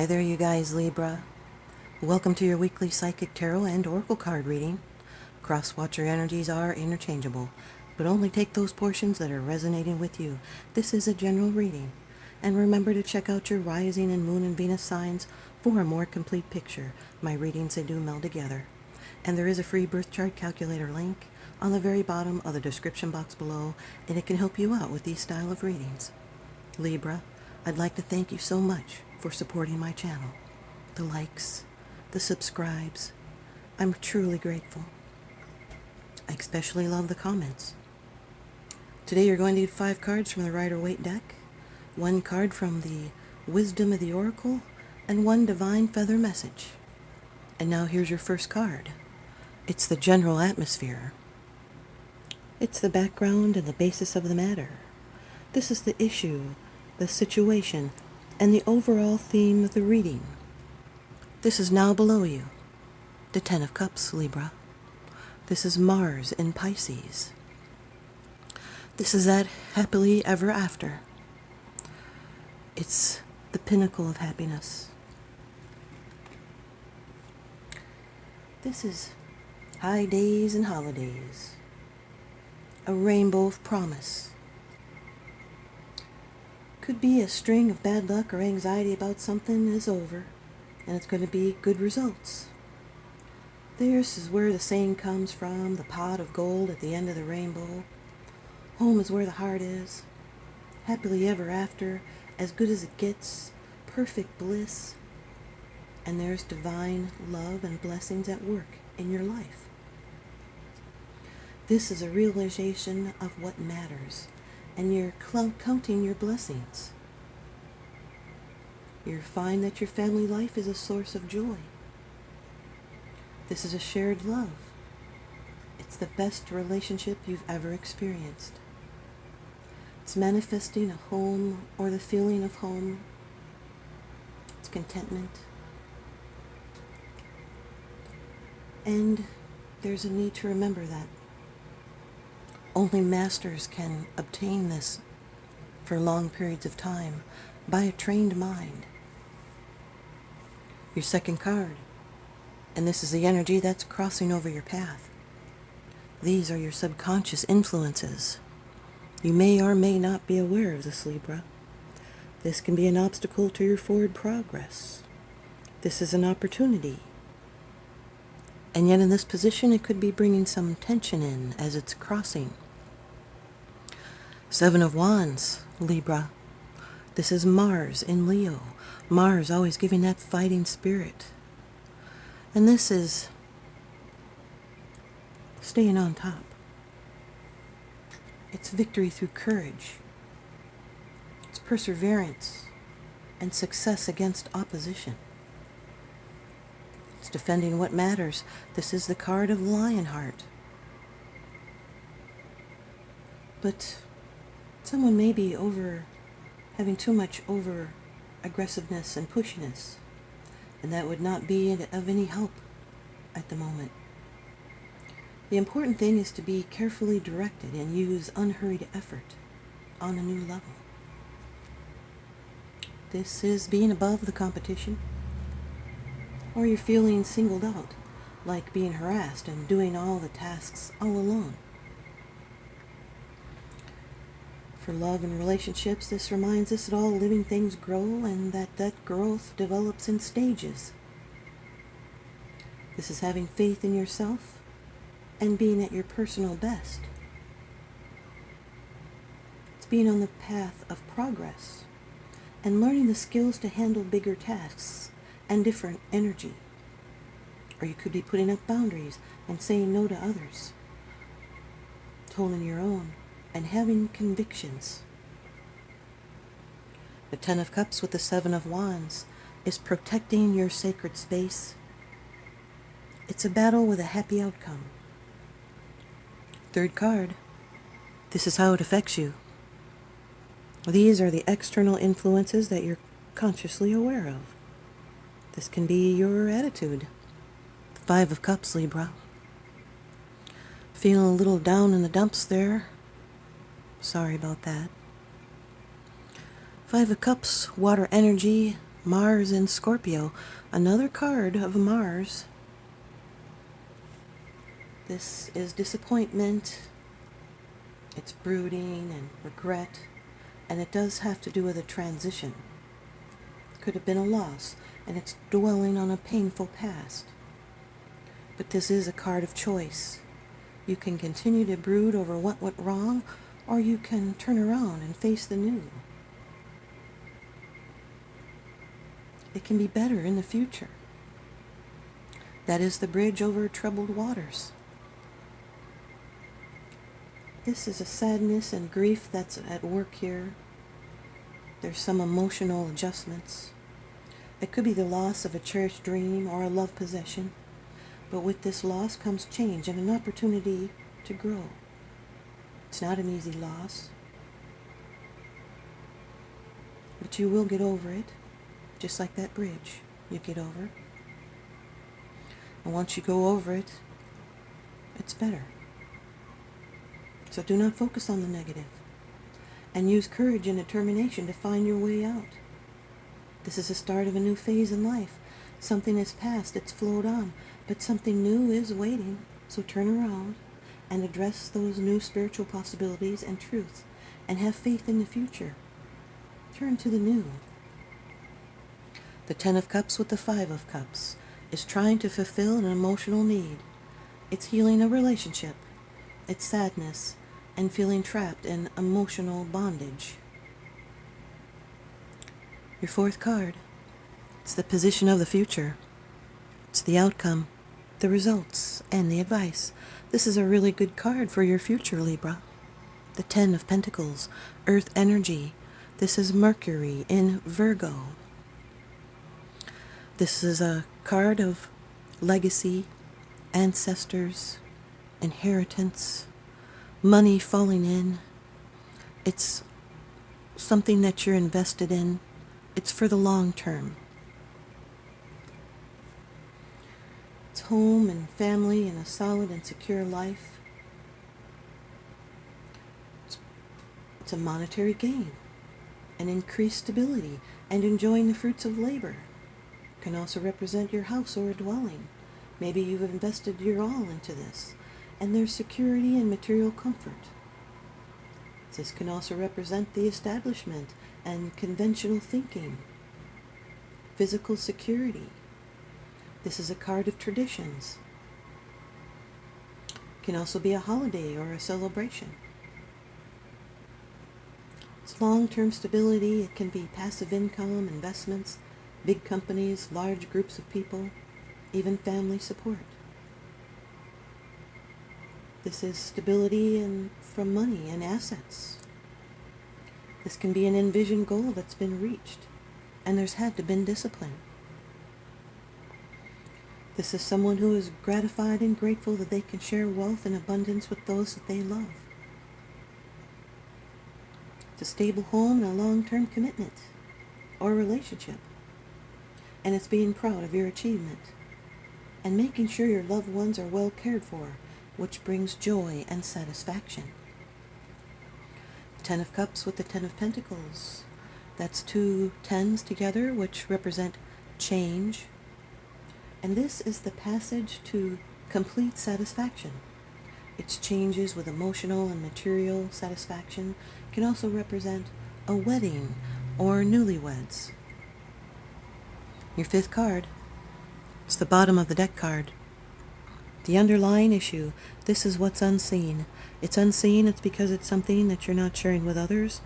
Hi there, you guys, Libra. Welcome to your weekly Psychic Tarot and Oracle card reading. Cross-watcher energies are interchangeable, but only take those portions that are resonating with you. This is a general reading. And remember to check out your rising and moon and Venus signs for a more complete picture. My readings, they do meld together. And there is a free birth chart calculator link on the very bottom of the description box below, and it can help you out with these style of readings. Libra, I'd like to thank you so much for supporting my channel. The likes, the subscribes. I'm truly grateful. I especially love the comments. Today you're going to get 5 cards from the Rider-Waite deck, 1 card from the Wisdom of the Oracle, and 1 Divine Feather Message. And now here's your first card. It's the general atmosphere. It's the background and the basis of the matter. This is the issue, the situation, and the overall theme of the reading. This is now below you, the 10 of Cups, Libra. This is Mars in Pisces. This is that happily ever after. It's the pinnacle of happiness. This is high days and holidays. A rainbow of promise. Could be a string of bad luck or anxiety about something is over, and it's going to be good results. This is where the saying comes from, the pot of gold at the end of the rainbow. Home is where the heart is. Happily ever after, as good as it gets, perfect bliss. And there's divine love and blessings at work in your life. This is a realization of what matters, and you're counting your blessings. You find that your family life is a source of joy. This is a shared love. It's the best relationship you've ever experienced. It's manifesting a home or the feeling of home. It's contentment. And there's a need to remember that only masters can obtain this for long periods of time by a trained mind. Your second card, and this is the energy that's crossing over your path. These are your subconscious influences. You may or may not be aware of this, Libra. This can be an obstacle to your forward progress. This is an opportunity. And yet in this position, it could be bringing some tension in as it's crossing. 7 of Wands, Libra. This is Mars in Leo. Mars always giving that fighting spirit. And this is staying on top. It's victory through courage. It's perseverance and success against opposition. It's defending what matters. This is the card of Lionheart. But someone may be having too much over aggressiveness and pushiness, and that would not be of any help at the moment. The important thing is to be carefully directed and use unhurried effort on a new level. This is being above the competition, or you're feeling singled out, like being harassed and doing all the tasks all alone. For love and relationships, this reminds us that all living things grow and that growth develops in stages. This is having faith in yourself and being at your personal best. It's being on the path of progress and learning the skills to handle bigger tasks and different energy. Or you could be putting up boundaries and saying no to others, holding your own, and having convictions. The 10 of Cups with the 7 of Wands is protecting your sacred space. It's a battle with a happy outcome. Third card, this is how it affects you. These are the external influences that you're consciously aware of. This can be your attitude. The 5 of Cups, Libra. Feeling a little down in the dumps there. Sorry about that. 5 of Cups, water energy, Mars in Scorpio, another card of Mars. This is disappointment, it's brooding and regret, and it does have to do with a transition. Could have been a loss, and it's dwelling on a painful past. But this is a card of choice. You can continue to brood over what went wrong, or you can turn around and face the new. It can be better in the future. That is the bridge over troubled waters. This is a sadness and grief that's at work here. There's some emotional adjustments. It could be the loss of a cherished dream or a loved possession. But with this loss comes change and an opportunity to grow. It's not an easy loss. But you will get over it. Just like that bridge, you get over. And once you go over it, it's better. So do not focus on the negative. And use courage and determination to find your way out. This is the start of a new phase in life. Something is past, it's flowed on, but something new is waiting. So turn around and address those new spiritual possibilities and truths, and have faith in the future. Turn to the new. The Ten of Cups with the Five of Cups is trying to fulfill an emotional need. It's healing a relationship. It's sadness and feeling trapped in emotional bondage. Your fourth card, it's the position of the future. It's the outcome, the results, and the advice. This is a really good card for your future, Libra. The Ten of Pentacles, Earth energy. This is Mercury in Virgo. This is a card of legacy, ancestors, inheritance, money falling in. It's something that you're invested in. It's for the long term. It's home and family and a solid and secure life. It's a monetary gain, an increased stability, and enjoying the fruits of labor. It can also represent your house or a dwelling. Maybe you've invested your all into this, and there's security and material comfort. This can also represent the establishment and conventional thinking, physical security. This is a card of traditions. It can also be a holiday or a celebration. It's long-term stability. It can be passive income, investments, big companies, large groups of people, even family support. This is stability from money and assets. This can be an envisioned goal that's been reached, and there's had to been discipline. This is someone who is gratified and grateful that they can share wealth and abundance with those that they love. It's a stable home and a long-term commitment or relationship. And it's being proud of your achievement and making sure your loved ones are well cared for, which brings joy and satisfaction. Ten of Cups with the Ten of Pentacles. That's two tens together, which represent change. And this is the passage to complete satisfaction. It's changes with emotional and material satisfaction. It can also represent a wedding or newlyweds. Your fifth card, it's the bottom of the deck card. The underlying issue, this is what's unseen. It's unseen, it's because it's something that you're not sharing with others,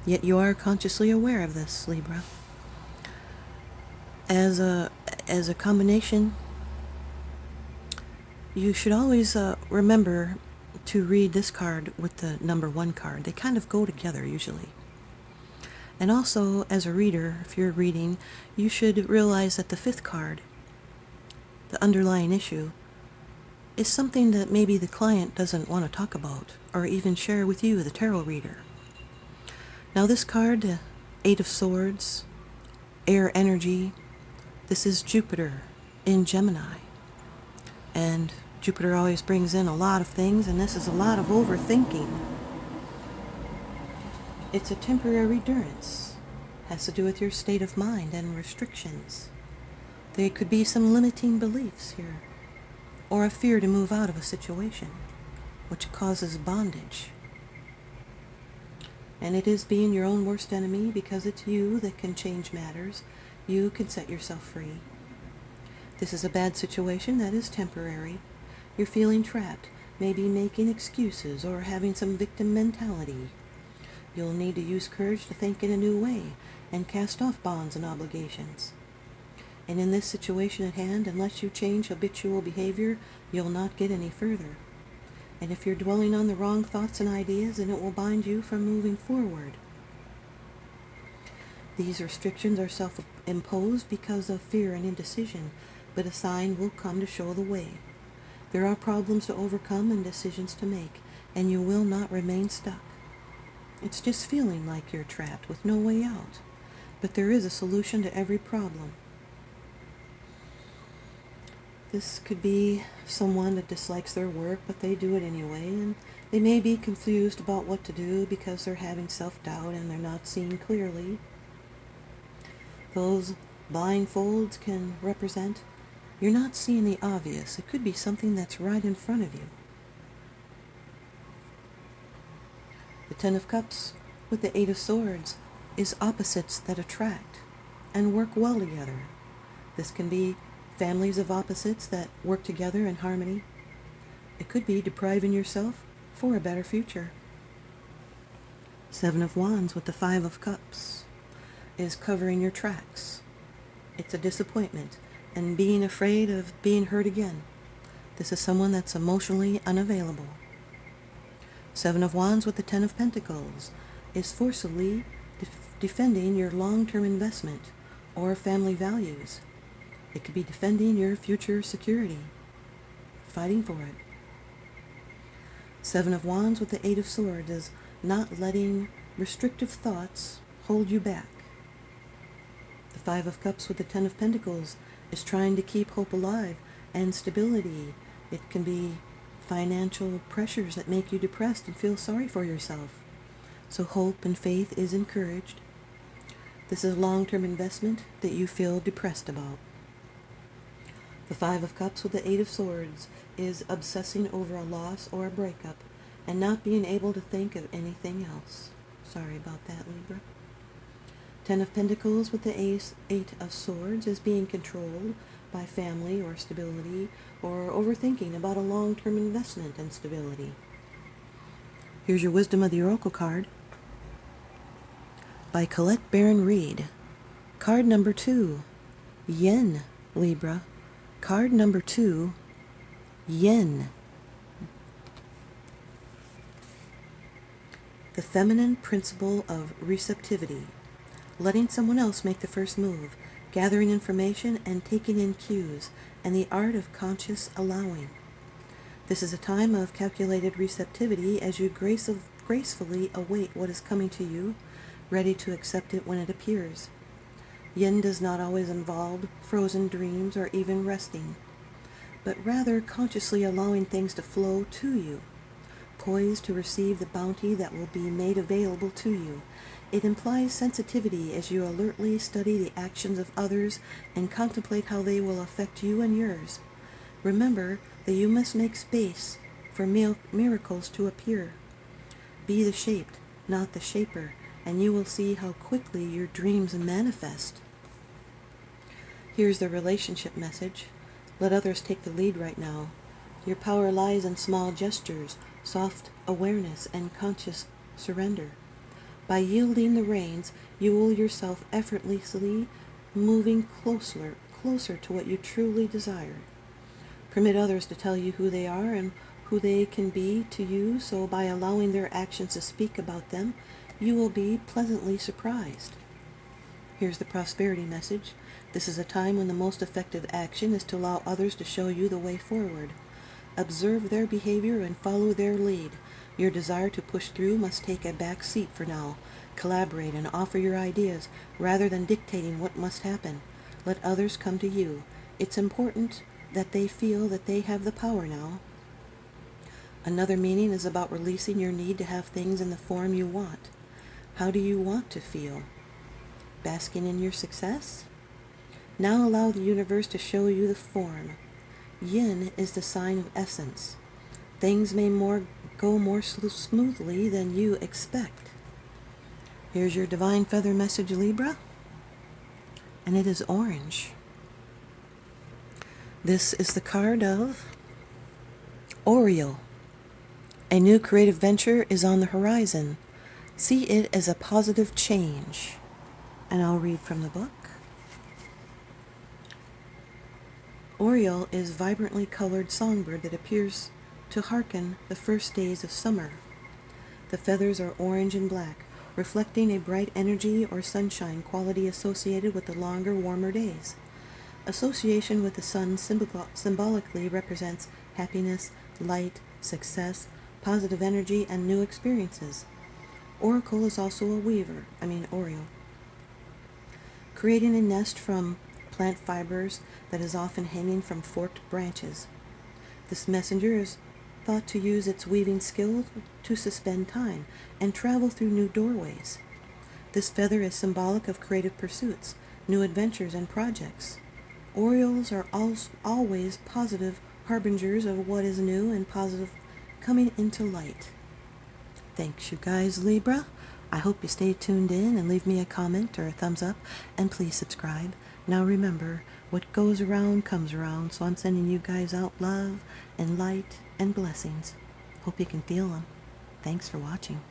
yet you are consciously aware of this, Libra. As a combination, you should always remember to read this card with the number 1 card. They kind of go together usually. And also, as a reader, if you're reading, you should realize that the 5th card, the underlying issue, is something that maybe the client doesn't want to talk about or even share with you, the tarot reader. Now this card, the 8 of Swords, air energy, this is Jupiter in Gemini. And Jupiter always brings in a lot of things, and this is a lot of overthinking. It's a temporary durance, Has to do with your state of mind and restrictions. There could be some limiting beliefs here, or a fear to move out of a situation, which causes bondage. And it is being your own worst enemy because it's you that can change matters. You can set yourself free. This is a bad situation that is temporary. You're feeling trapped, maybe making excuses or having some victim mentality. You'll need to use courage to think in a new way and cast off bonds and obligations. And in this situation at hand, unless you change habitual behavior, you'll not get any further. And if you're dwelling on the wrong thoughts and ideas, then it will bind you from moving forward. These restrictions are self-imposed because of fear and indecision, but a sign will come to show the way. There are problems to overcome and decisions to make, and you will not remain stuck. It's just feeling like you're trapped with no way out, but there is a solution to every problem. This could be someone that dislikes their work, but they do it anyway, and they may be confused about what to do because they're having self-doubt and they're not seeing clearly. Those blindfolds can represent you're not seeing the obvious. It could be something that's right in front of you. The Ten of Cups with the Eight of Swords is opposites that attract and work well together. This can be families of opposites that work together in harmony. It could be depriving yourself for a better future. Seven of Wands with the Five of Cups is covering your tracks. It's a disappointment and being afraid of being hurt again. This is someone that's emotionally unavailable. Seven of Wands with the Ten of Pentacles is forcibly defending your long-term investment or family values. It could be defending your future security, fighting for it. Seven of Wands with the Eight of Swords is not letting restrictive thoughts hold you back. The Five of Cups with the Ten of Pentacles is trying to keep hope alive and stability. It can be financial pressures that make you depressed and feel sorry for yourself. So hope and faith is encouraged. This is a long-term investment that you feel depressed about. The Five of Cups with the Eight of Swords is obsessing over a loss or a breakup and not being able to think of anything else. Sorry about that, Libra. Ten of Pentacles with the Eight of Swords is being controlled by family or stability or overthinking about a long-term investment and stability. Here's your Wisdom of the Oracle card by Colette Baron Reed. Card number 2, Yen, Libra. Card number 2, Yen. The feminine principle of receptivity. Letting someone else make the first move, gathering information and taking in cues, and the art of conscious allowing. This is a time of calculated receptivity as you gracefully await what is coming to you, ready to accept it when it appears. Yin does not always involve frozen dreams or even resting, but rather consciously allowing things to flow to you, poised to receive the bounty that will be made available to you. It implies sensitivity as you alertly study the actions of others and contemplate how they will affect you and yours. Remember that you must make space for miracles to appear. Be the shaped, not the shaper, and you will see how quickly your dreams manifest. Here's the relationship message. Let others take the lead right now. Your power lies in small gestures, soft awareness, and conscious surrender. By yielding the reins, you will yourself effortlessly moving closer to what you truly desire. Permit others to tell you who they are and who they can be to you, so by allowing their actions to speak about them, you will be pleasantly surprised. Here's the prosperity message. This is a time when the most effective action is to allow others to show you the way forward. Observe their behavior and follow their lead. Your desire to push through must take a back seat for now. Collaborate and offer your ideas rather than dictating what must happen. Let others come to you. It's important that they feel that they have the power now. Another meaning is about releasing your need to have things in the form you want. How do you want to feel? Basking in your success? Now allow the universe to show you the form. Yin is the sign of essence. Things may go more smoothly than you expect. Here's your divine feather message, Libra, and it is orange. This is the card of Oriole. A new creative venture is on the horizon. See it as a positive change. And I'll read from the book. Oriole is vibrantly colored songbird that appears to hearken the first days of summer. The feathers are orange and black, reflecting a bright energy or sunshine quality associated with the longer, warmer days. Association with the sun symbolically represents happiness, light, success, positive energy, and new experiences. Oracle is also a Oriole, creating a nest from plant fibers that is often hanging from forked branches. This messenger is thought to use its weaving skill to suspend time and travel through new doorways. This feather is symbolic of creative pursuits, new adventures, and projects. Orioles are always positive harbingers of what is new and positive coming into light. Thanks, you guys, Libra. I hope you stay tuned in and leave me a comment or a thumbs up, and please subscribe. Now remember, what goes around comes around, so I'm sending you guys out love and light and blessings. Hope you can feel them. Thanks for watching.